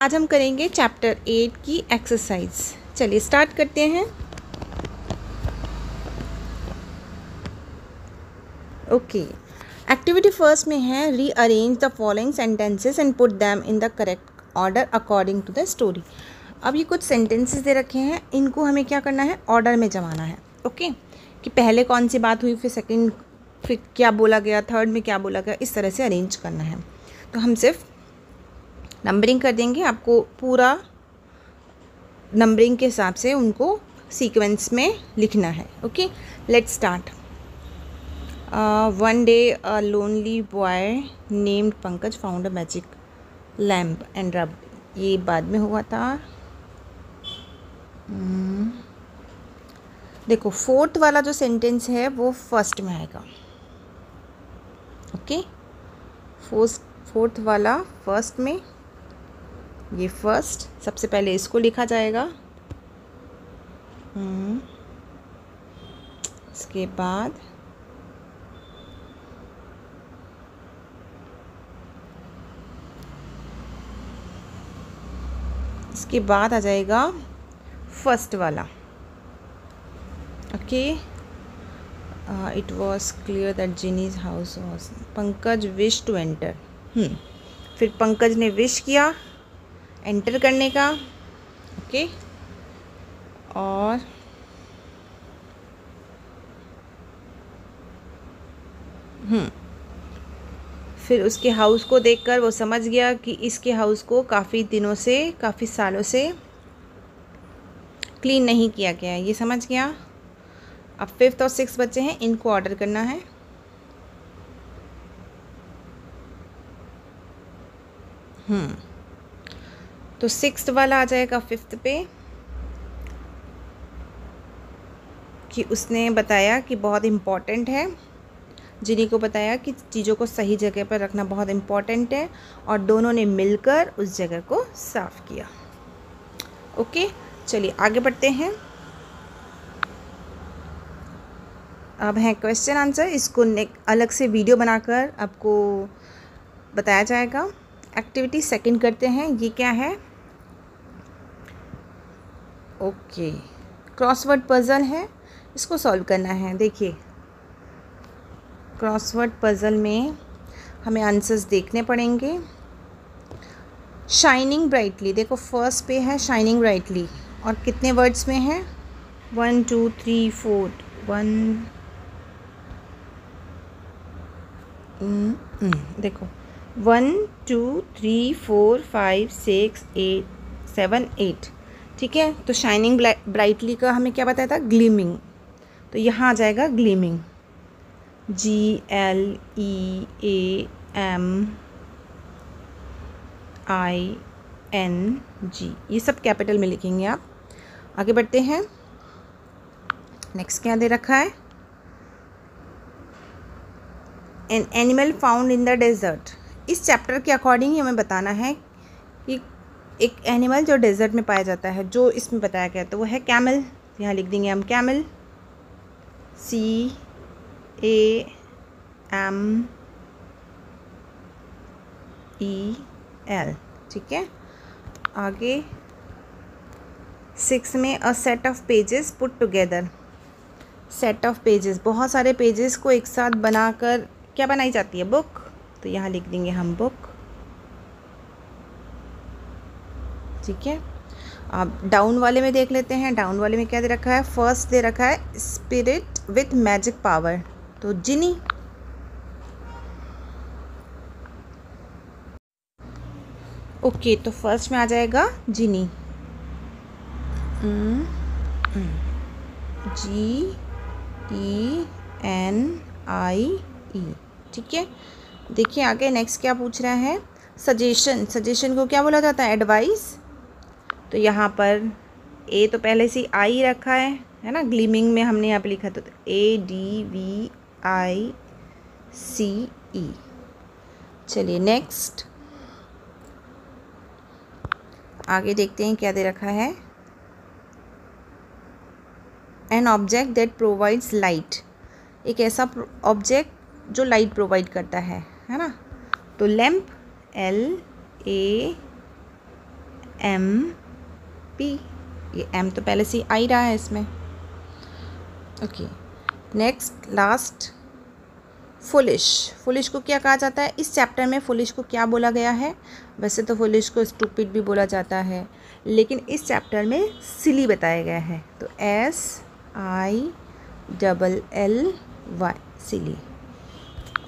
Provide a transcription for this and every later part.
आज हम करेंगे चैप्टर 8 की एक्सरसाइज। चलिए स्टार्ट करते हैं। ओके, एक्टिविटी फर्स्ट में है rearrange the following sentences and put them in the correct order according to the story. अब ये कुछ सेंटेंसेस दे रखे हैं, इनको हमें क्या करना है, ऑर्डर में जमाना है। ओके, कि पहले कौन सी बात हुई, फिर सेकंड, फिर क्या बोला गया, थर्ड में क्या बोला गया, इस तरह से अरेंज करना है। तो हम सिर्फ नंबरिंग कर देंगे, आपको पूरा नंबरिंग के हिसाब से उनको सीक्वेंस में लिखना है। Okay, let's start. One day a lonely boy named Pankaj found a magic lamp and रब। ये बाद में हुआ था। देखो, फोर्थ वाला जो सेंटेंस है वो फर्स्ट में आएगा। ओके, फोर्थ वाला फर्स्ट में, ये फर्स्ट सबसे पहले इसको लिखा जाएगा। इसके बाद आ जाएगा फर्स्ट वाला। Okay, it was clear that genie's house was, Pankaj wish to enter. फिर पंकज ने विश किया एंटर करने का। ओके, और फिर उसके हाउस को देखकर वो समझ गया कि इसके हाउस को काफ़ी दिनों से, काफ़ी सालों से क्लीन नहीं किया गया है, ये समझ गया। अब फिफ्थ और सिक्स बच्चे हैं, इनको ऑर्डर करना है। तो सिक्स्थ वाला आ जाएगा फिफ्थ पे, कि उसने बताया कि बहुत इम्पॉर्टेंट है, जिन्हीं को बताया कि चीज़ों को सही जगह पर रखना बहुत इम्पॉर्टेंट है, और दोनों ने मिलकर उस जगह को साफ़ किया। ओके, चलिए आगे बढ़ते हैं। अब है क्वेश्चन आंसर, इसको अलग से वीडियो बनाकर आपको बताया जाएगा। एक्टिविटी सेकंड करते हैं, ये क्या है? ओके, क्रॉसवर्ड पजल है, इसको सॉल्व करना है। देखिए, क्रॉसवर्ड पजल में हमें आंसर्स देखने पड़ेंगे। शाइनिंग ब्राइटली, देखो फर्स्ट पे है शाइनिंग ब्राइटली, और कितने वर्ड्स में है? 1 2 3 4 1 देखो 1 2 3 4 5 6 8 7 8। ठीक है, तो शाइनिंग ब्राइटली का हमें क्या बताया था? ग्लीमिंग। तो यहाँ आ जाएगा ग्लीमिंग, GLEAMING, ये सब कैपिटल में लिखेंगे आप। आगे बढ़ते हैं, नेक्स्ट क्या दे रखा है? An animal found in the desert. इस चैप्टर के अकॉर्डिंग ही हमें बताना है कि एक एनिमल जो डेजर्ट में पाया जाता है, जो इसमें बताया गया, तो वो है कैमल। यहाँ लिख देंगे हम कैमल, CAMEL। ठीक है, आगे 6 में a set of pages put together. Set of pages, बहुत सारे पेजेस को एक साथ बनाकर क्या बनाई जाती है? बुक। तो यहाँ लिख देंगे हम बुक। ठीक है, अब डाउन वाले में देख लेते हैं। डाउन वाले में क्या दे रखा है? फर्स्ट दे रखा है स्पिरिट विथ मैजिक पावर, तो जिनी। ओके, तो फर्स्ट में आ जाएगा जिनी, GENIE। ठीक है, देखिए आगे नेक्स्ट क्या पूछ रहा है? सजेशन। सजेशन को क्या बोला जाता है? एडवाइस। तो यहाँ पर ए तो पहले से आई रखा है ना, ग्लीमिंग में हमने यहाँ पे लिखा तो ADVICE। चलिए नेक्स्ट आगे देखते हैं क्या दे रखा है। An object that provides light, एक ऐसा ऑब्जेक्ट जो लाइट प्रोवाइड करता है ना। तो लैम्प, LAMP। MP, ये M तो पहले से ही आ ही रहा है इसमें। Okay, next last foolish. Foolish को क्या कहा जाता है? इस चैप्टर में फुलिश को क्या बोला गया है? वैसे तो फुलिश को स्टूपिड भी बोला जाता है, लेकिन इस चैप्टर में सिली बताया गया है, तो SILLY, सिली।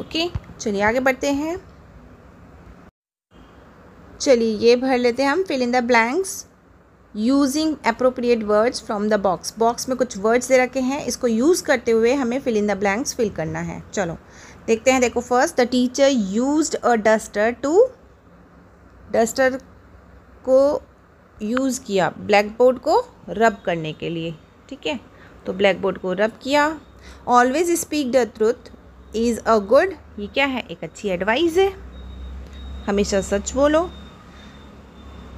ओके, चलिए आगे बढ़ते हैं। चलिए ये भर लेते हैं हम, fill in the blanks using appropriate words from the box. Box में कुछ वर्ड्स दे रखे हैं, इसको यूज़ करते हुए हमें fill in the blanks fill करना है। चलो देखते हैं। देखो, first the teacher used a duster to, duster को यूज़ किया ब्लैक बोर्ड को रब करने के लिए, ठीक है, तो ब्लैक बोर्ड को रब किया। Always speak the truth is a good, ये क्या है? एक अच्छी एडवाइस है, हमेशा सच बोलो।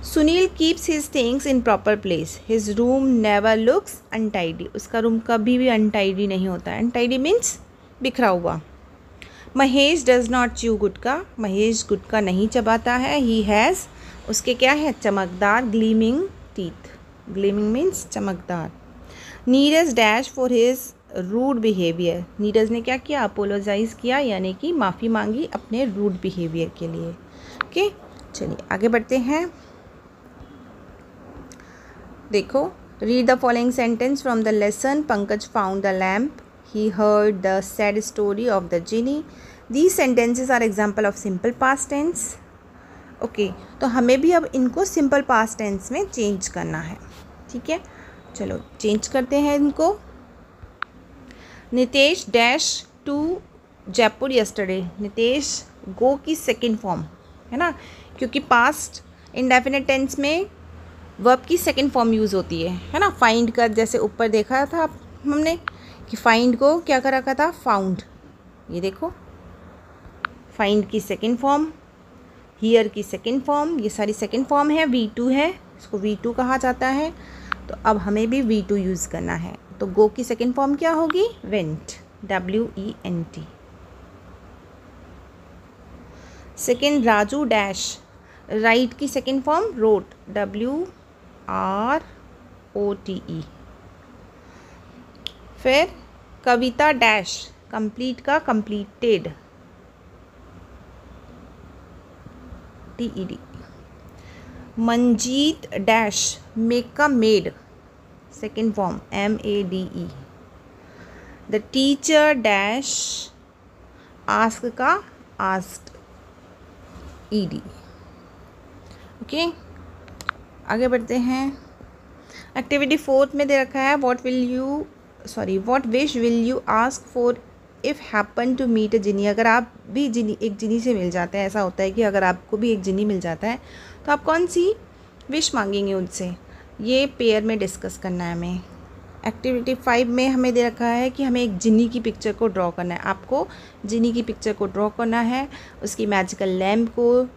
Sunil keeps his things in proper place, his room never looks untidy, उसका रूम कभी भी अनटाइडी नहीं होता है। अनटाइडी मीन्स बिखरा हुआ। महेश डज नॉट च्यू गुटका, महेश गुटका नहीं चबाता है। ही हैज़, उसके क्या है? चमकदार ग्लीमिंग टीथ, ग्लीमिंग मीन्स चमकदार। Neeraj dash for his rude behaviour, Neeraj ने क्या किया? अपोलोजाइज़ किया, यानी कि माफ़ी मांगी अपने रूड बिहेवियर के लिए। ओके, चलिए आगे बढ़ते हैं। देखो, read the following sentence from the lesson. Pankaj found the lamp, he heard the sad story of the genie. These sentences are example of simple past tense. Okay, तो हमें भी अब इनको सिंपल पास्ट टेंस में चेंज करना है, ठीक है। चलो चेंज करते हैं इनको। Nitesh dash to Jaipur yesterday, Nitesh go की सेकेंड फॉर्म है ना, क्योंकि पास्ट इंडेफिनिट टेंस में वर्ब की सेकेंड फॉर्म यूज़ होती है ना। फाइंड कर, जैसे ऊपर देखा था हमने कि फाइंड को क्या कर रखा था? फाउंड। ये देखो, फाइंड की सेकेंड फॉर्म, हियर की सेकेंड फॉर्म, ये सारी सेकेंड फॉर्म है। V2 है, इसको V2 कहा जाता है, तो अब हमें भी V2 यूज़ करना है। तो गो की सेकेंड फॉर्म क्या होगी? Went, WENT। Second, Raju dash, write की सेकेंड फॉर्म रोट, WROTE। फिर कविता डैश, कंप्लीट का completed, TED। Manjeet dash, make का made, second form MADE। The teacher dash, ask का आस्क्ड, ED। ओके, आगे बढ़ते हैं। एक्टिविटी 4 में दे रखा है what wish will you ask for if happen to meet a genie. अगर आप भी एक जिनी से मिल जाते हैं, ऐसा होता है कि अगर आपको भी एक जिनी मिल जाता है तो आप कौन सी विश मांगेंगे उनसे? ये पेयर में डिस्कस करना है हमें। एक्टिविटी 5 में हमें दे रखा है कि हमें एक जिनी की पिक्चर को ड्रॉ करना है। आपको जिनी की पिक्चर को ड्रॉ करना है, उसकी मैजिकल लैम्प को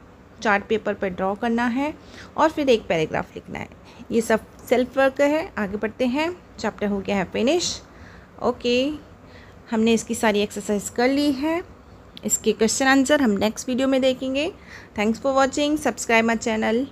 चार्ट पेपर पर ड्रॉ करना है और फिर एक पैराग्राफ लिखना है। ये सब सेल्फ वर्क है। आगे बढ़ते हैं, चैप्टर हो गया है फिनिश। ओके, हमने इसकी सारी एक्सरसाइज कर ली है। इसके क्वेश्चन आंसर हम नेक्स्ट वीडियो में देखेंगे। Thanks for watching, subscribe my channel.